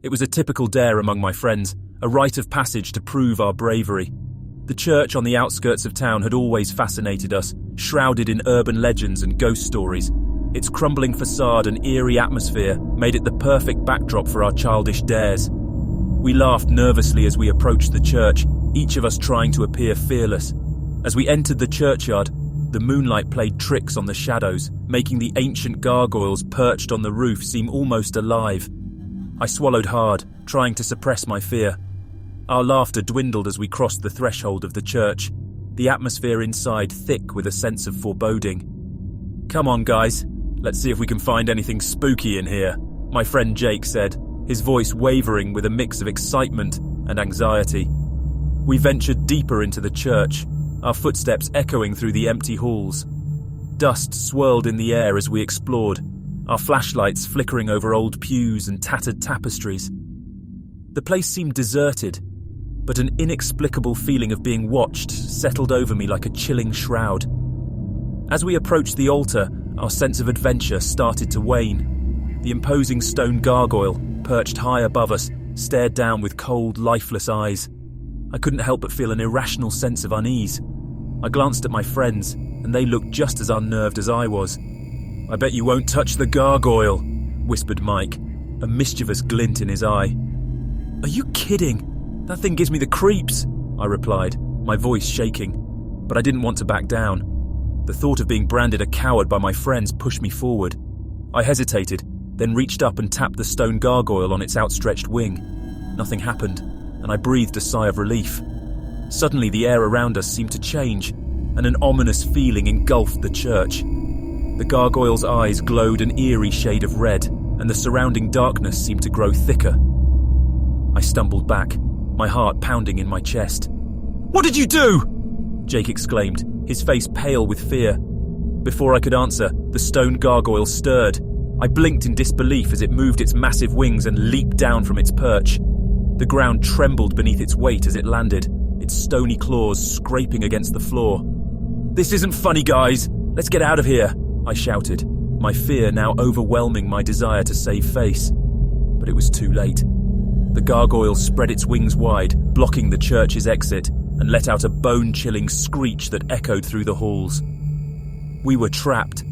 It was a typical dare among my friends, a rite of passage to prove our bravery. The church on the outskirts of town had always fascinated us, shrouded in urban legends and ghost stories. Its crumbling facade and eerie atmosphere made it the perfect backdrop for our childish dares. We laughed nervously as we approached the church, each of us trying to appear fearless. As we entered the churchyard, the moonlight played tricks on the shadows, making the ancient gargoyles perched on the roof seem almost alive. I swallowed hard, trying to suppress my fear. Our laughter dwindled as we crossed the threshold of the church, the atmosphere inside thick with a sense of foreboding. "Come on, guys. Let's see if we can find anything spooky in here," my friend Jake said, his voice wavering with a mix of excitement and anxiety. We ventured deeper into the church, our footsteps echoing through the empty halls. Dust swirled in the air as we explored, our flashlights flickering over old pews and tattered tapestries. The place seemed deserted, but an inexplicable feeling of being watched settled over me like a chilling shroud. As we approached the altar, our sense of adventure started to wane. The imposing stone gargoyle, perched high above us, stared down with cold, lifeless eyes. I couldn't help but feel an irrational sense of unease. I glanced at my friends, and they looked just as unnerved as I was. "I bet you won't touch the gargoyle," whispered Mike, a mischievous glint in his eye. "Are you kidding? That thing gives me the creeps," I replied, my voice shaking. But I didn't want to back down. The thought of being branded a coward by my friends pushed me forward. I hesitated, then reached up and tapped the stone gargoyle on its outstretched wing. Nothing happened, and I breathed a sigh of relief. Suddenly the air around us seemed to change, and an ominous feeling engulfed the church. The gargoyle's eyes glowed an eerie shade of red, and the surrounding darkness seemed to grow thicker. I stumbled back, my heart pounding in my chest. "What did you do?" Jake exclaimed, his face pale with fear. Before I could answer, the stone gargoyle stirred. I blinked in disbelief as it moved its massive wings and leaped down from its perch. The ground trembled beneath its weight as it landed, its stony claws scraping against the floor. "This isn't funny, guys. Let's get out of here," I shouted, my fear now overwhelming my desire to save face. But it was too late. The gargoyle spread its wings wide, blocking the church's exit, and let out a bone-chilling screech that echoed through the halls. We were trapped.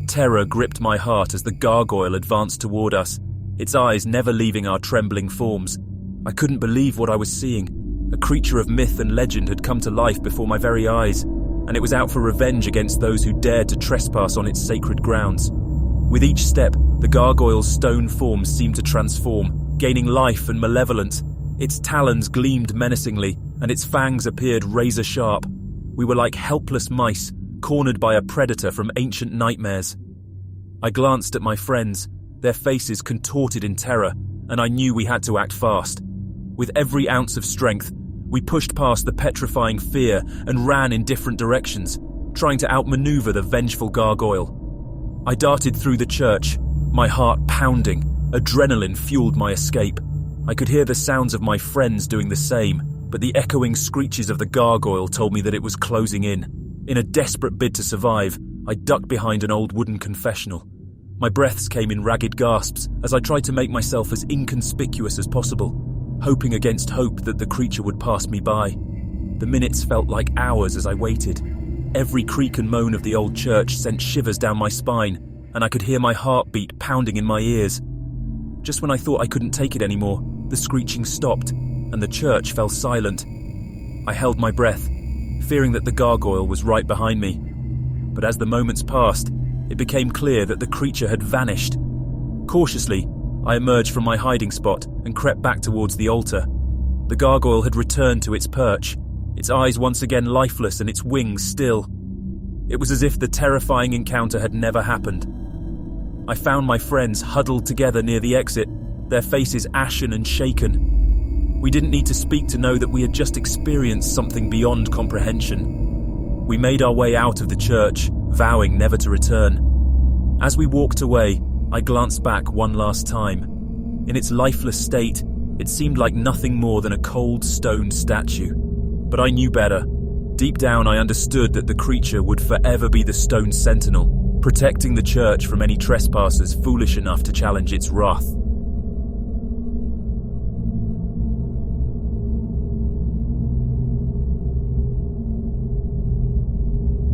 Terror gripped my heart as the gargoyle advanced toward us, its eyes never leaving our trembling forms. I couldn't believe what I was seeing. A creature of myth and legend had come to life before my very eyes, and it was out for revenge against those who dared to trespass on its sacred grounds. With each step, the gargoyle's stone form seemed to transform, gaining life and malevolence. Its talons gleamed menacingly, and its fangs appeared razor-sharp. We were like helpless mice, cornered by a predator from ancient nightmares. I glanced at my friends, their faces contorted in terror, and I knew we had to act fast. With every ounce of strength, we pushed past the petrifying fear and ran in different directions, trying to outmaneuver the vengeful gargoyle. I darted through the church, my heart pounding. Adrenaline fueled my escape. I could hear the sounds of my friends doing the same, but the echoing screeches of the gargoyle told me that it was closing in. In a desperate bid to survive, I ducked behind an old wooden confessional. My breaths came in ragged gasps as I tried to make myself as inconspicuous as possible, hoping against hope that the creature would pass me by. The minutes felt like hours as I waited. Every creak and moan of the old church sent shivers down my spine, and I could hear my heartbeat pounding in my ears. Just when I thought I couldn't take it anymore, the screeching stopped, and the church fell silent. I held my breath, fearing that the gargoyle was right behind me. But as the moments passed, it became clear that the creature had vanished. Cautiously, I emerged from my hiding spot and crept back towards the altar. The gargoyle had returned to its perch, its eyes once again lifeless and its wings still. It was as if the terrifying encounter had never happened. I found my friends huddled together near the exit, their faces ashen and shaken. We didn't need to speak to know that we had just experienced something beyond comprehension. We made our way out of the church, vowing never to return. As we walked away, I glanced back one last time. In its lifeless state, it seemed like nothing more than a cold stone statue. But I knew better. Deep down, I understood that the creature would forever be the stone sentinel, protecting the church from any trespassers foolish enough to challenge its wrath.